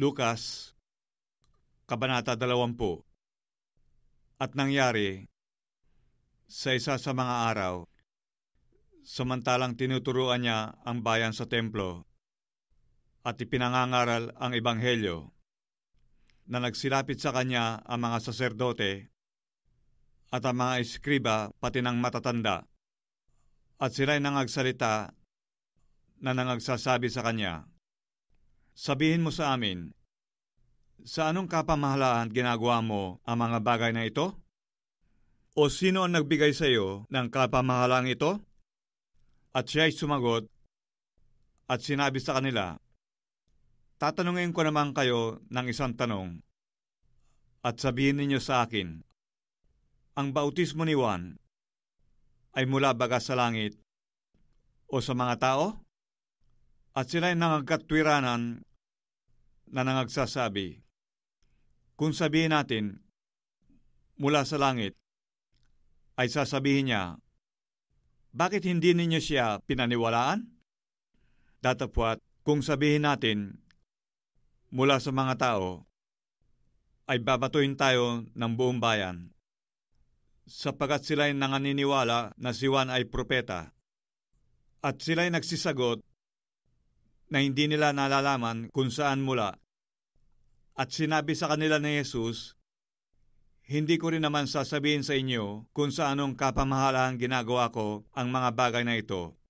Lucas, Kabanata 20. At nangyari, sa isa sa mga araw, samantalang tinuturuan niya ang bayan sa templo at ipinangangaral ang ebanghelyo, na nagsilapit sa kanya ang mga saserdote at ang mga eskriba pati ng matatanda, at sila'y nangagsalita na nangagsasabi sa kanya, "Sabihin mo sa amin, sa anong kapamahalaan ginagawa mo ang mga bagay na ito? O sino ang nagbigay sa iyo ng kapamahalaan ito?" At siya'y sumagot at sinabi sa kanila, "Tatanungin ko naman kayo ng isang tanong, at sabihin ninyo sa akin, ang bautismo ni Juan ay mula baga sa langit o sa mga tao?" At sila'y nangagkatwiranan na nangagsasabi, "Kung sabihin natin, mula sa langit," ay sasabihin niya, "Bakit hindi ninyo siya pinaniwalaan?" Datapwat, kung sabihin natin, mula sa mga tao, ay babatuhin tayo ng buong bayan, sapagkat sila'y nanganiniwala na si Juan ay propeta. At sila'y nagsisagot na hindi nila nalalaman kung saan mula. At sinabi sa kanila ni Jesus, "Hindi ko rin naman sasabihin sa inyo kung sa anong kapamahalaan ginagawa ko ang mga bagay na ito."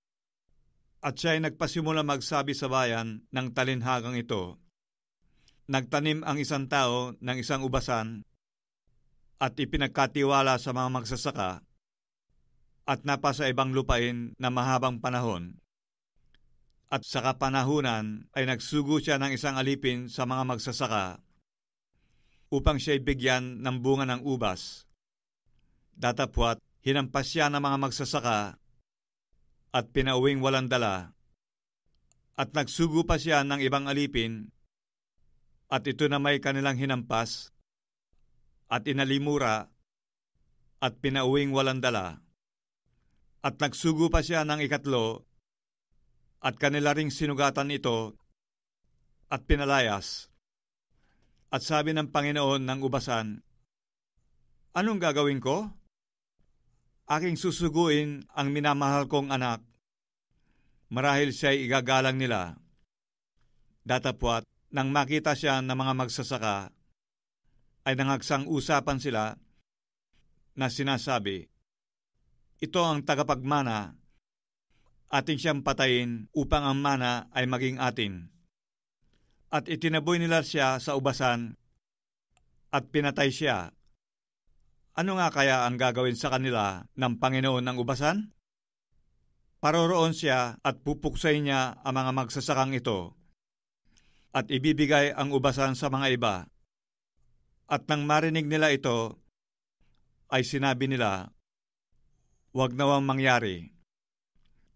At siya ay nagpasimula magsabi sa bayan ng talinhagang ito. Nagtanim ang isang tao ng isang ubasan at ipinagkatiwala sa mga magsasaka at napasa ibang lupain na mahabang panahon. At sa kapanahunan ay nagsugo siya ng isang alipin sa mga magsasaka upang siya'y bigyan ng bunga ng ubas. Datapwat, hinampas siya ng mga magsasaka at pinauwing walang dala. At nagsugo pa siya ng ibang alipin at ito na may kanilang hinampas at inalimura at pinauwing walang dala. At nagsugo pa siya ng ikatlo at kanila ring sinugatan ito at pinalayas. At sabi ng Panginoon ng ubasan, "Anong gagawin ko? Aking susuguin ang minamahal kong anak. Marahil siya'y igagalang nila." Datapwat, nang makita siya ng mga magsasaka, ay nangagsang-usapan sila na sinasabi, "Ito ang tagapagmana, ating siyang patayin upang ang mana ay maging atin." At itinaboy nila siya sa ubasan at pinatay siya. Ano nga kaya ang gagawin sa kanila ng Panginoon ng ubasan? Paroroon siya at pupuksayin niya ang mga magsasakang ito at ibibigay ang ubasan sa mga iba. At nang marinig nila ito, ay sinabi nila, "Huwag nawang mangyari."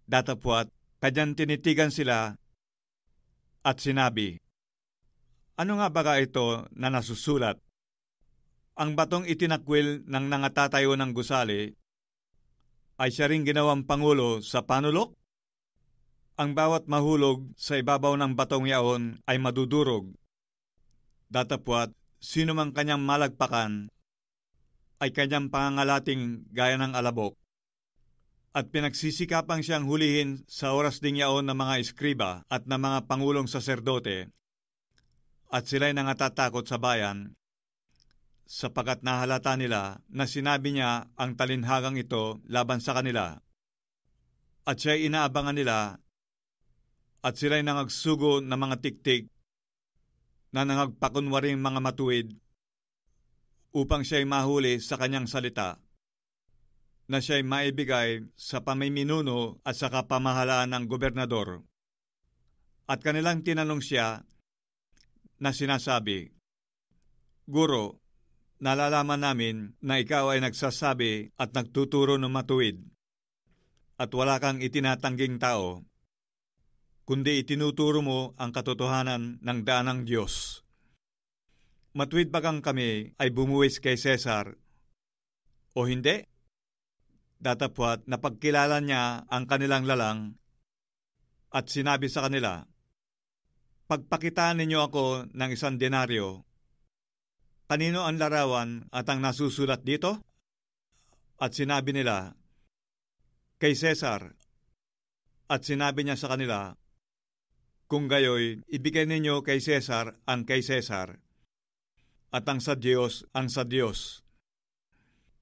Datapwat, kanyang tinitigan sila at sinabi, "Ano nga baga ito na nasusulat? Ang batong itinakwil ng nangatatayo ng gusali ay siya ring ginawang pangulo sa panulok? Ang bawat mahulog sa ibabaw ng batong yaon ay madudurog. Datapwat, sino mang kanyang malagpakan ay kanyang pangangalating gaya ng alabok." At pinagsisikapang siyang hulihin sa oras ding yaon ng mga eskriba at ng mga pangulong saserdote. At sila'y nangatatakot sa bayan, sapagkat nahalata nila na sinabi niya ang talinhagang ito laban sa kanila. At siya'y inaabangan nila, at sila'y nangagsugo ng mga tiktik na nangagpakunwaring mga matuwid upang siya'y mahuli sa kanyang salita, na siya'y maibigay sa pamiminuno at sa kapamahalaan ng gobernador. At kanilang tinanong siya na sinasabi, "Guro, nalalaman namin na ikaw ay nagsasabi at nagtuturo ng matuwid, at wala kang itinatangging tao, kundi itinuturo mo ang katotohanan ng daan ng Diyos. Matuwid bagang kami ay bumuwis kay Cesar o hindi?" Datapwat, napagkilala niya ang kanilang lalang at sinabi sa kanila, Pagpakitaan ninyo ako ng 1 denaryo. Kanino ang larawan at ang nasusulat dito? At sinabi nila, kay Cesar. At sinabi niya sa kanila, kung gayoy, ibigay ninyo kay Cesar ang kay Cesar, at ang sa Diyos ang sa Diyos.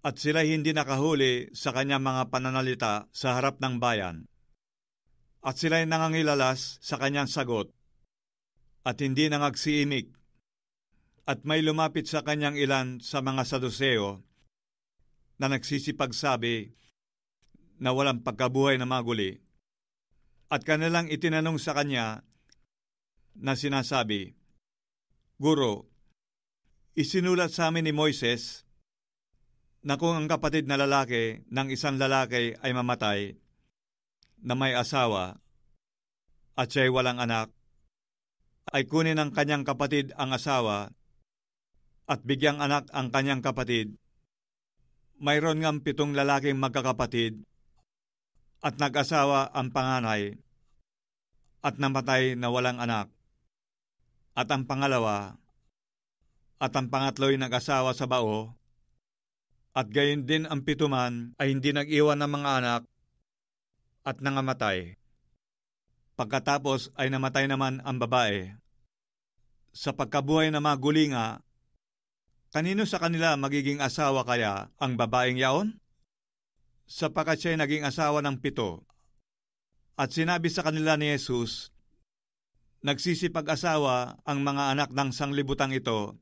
At sila hindi nakahuli sa kanyang mga pananalita sa harap ng bayan. At sila'y nangangilalas sa kanyang sagot, at hindi nangagsiimik. At may lumapit sa kanyang ilan sa mga Saduseo na nagsisipagsabi na walang pagkabuhay na maguli. At kanilang itinanong sa kanya na sinasabi, Guro, isinulat sa amin ni Moises na kung ang kapatid na lalaki ng isang lalaki ay mamatay, na may asawa, at siya'y walang anak, ay kunin ng kanyang kapatid ang asawa at bigyang anak ang kanyang kapatid. Mayroon ngang 7 lalaking magkakapatid at nag-asawa ang panganay at namatay na walang anak. At ang pangalawa at ang pangatlo'y nag-asawa sa bao, at gayon din ang 7 man ay hindi nag-iwan ng mga anak at nangamatay. Pagkatapos ay namatay naman ang babae. Sa pagkabuhay na magulinga, kanino sa kanila magiging asawa kaya ang babaeng yaon? Sapagkat siya'y naging asawa ng 7. At sinabi sa kanila ni Jesus, nagsisipag-asawa ang mga anak ng sanglibutang ito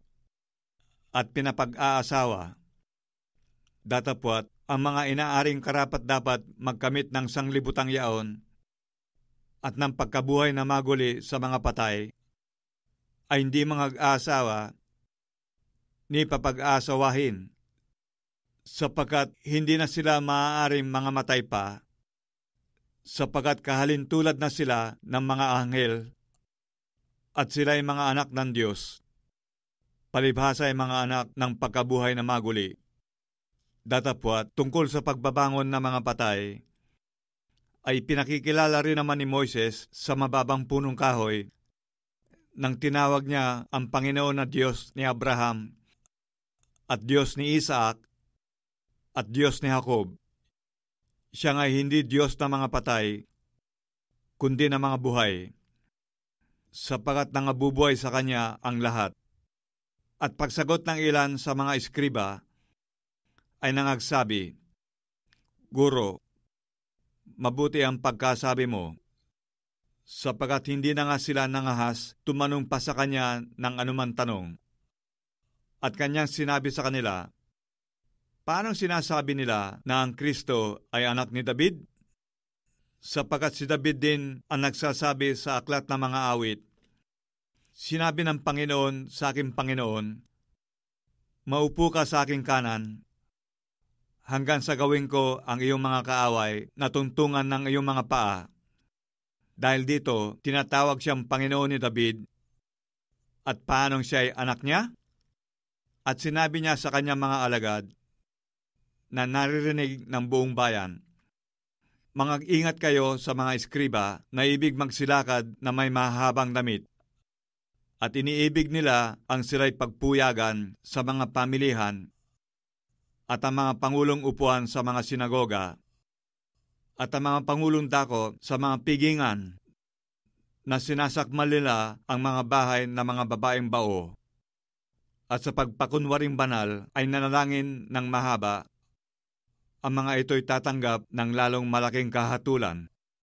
at pinapag-aasawa. Datapwat, ang mga inaaring karapat-dapat magkamit ng sanglibutang yaon at ng pagkabuhay na maguli sa mga patay ay hindi mag-aasawa ni papag-aasawahin, sapagkat hindi na sila maaaring mga matay pa, sapagkat kahalintulad na sila ng mga anghel, at sila ay mga anak ng Diyos, palibhasa ay mga anak ng pagkabuhay na maguli. Datapwat, tungkol sa pagbabangon ng mga patay, ay pinakikilala rin naman ni Moises sa mababang punong kahoy nang tinawag niya ang Panginoon na Diyos ni Abraham at Diyos ni Isaac at Diyos ni Jacob. Siya nga'y hindi Diyos ng mga patay, kundi ng mga buhay, sapagkat nangabubuhay sa Kanya ang lahat. At pagsagot ng ilan sa mga eskriba ay nangagsabi, Guro, mabuti ang pagkasabi mo, sapagkat hindi na nga sila nangahas tumanong pa sa Kanya ng anuman tanong. At Kanyang sinabi sa kanila, paano sinasabi nila na ang Kristo ay anak ni David? Sapagkat si David din ang nagsasabi sa aklat ng mga awit, sinabi ng Panginoon sa aking Panginoon, maupo ka sa aking kanan, hanggang sa gawin ko ang iyong mga kaaway na tungtungan ng iyong mga paa. Dahil dito, tinatawag siyang Panginoon ni David, at paanong siya ay anak niya? At sinabi niya sa kanyang mga alagad, na naririnig ng buong bayan, mag-ingat kayo sa mga eskriba na ibig magsilakad na may mahabang damit, at iniibig nila ang sila'y pagpuyagan sa mga pamilihan at ang mga pangulong upuan sa mga sinagoga at ang mga pangulong dako sa mga pigingan, na sinasakmal nila ang mga bahay ng mga babaeng bao, at sa pagpakunwaring banal ay nanalangin ng mahaba. Ang mga ito'y tatanggap ng lalong malaking kahatulan.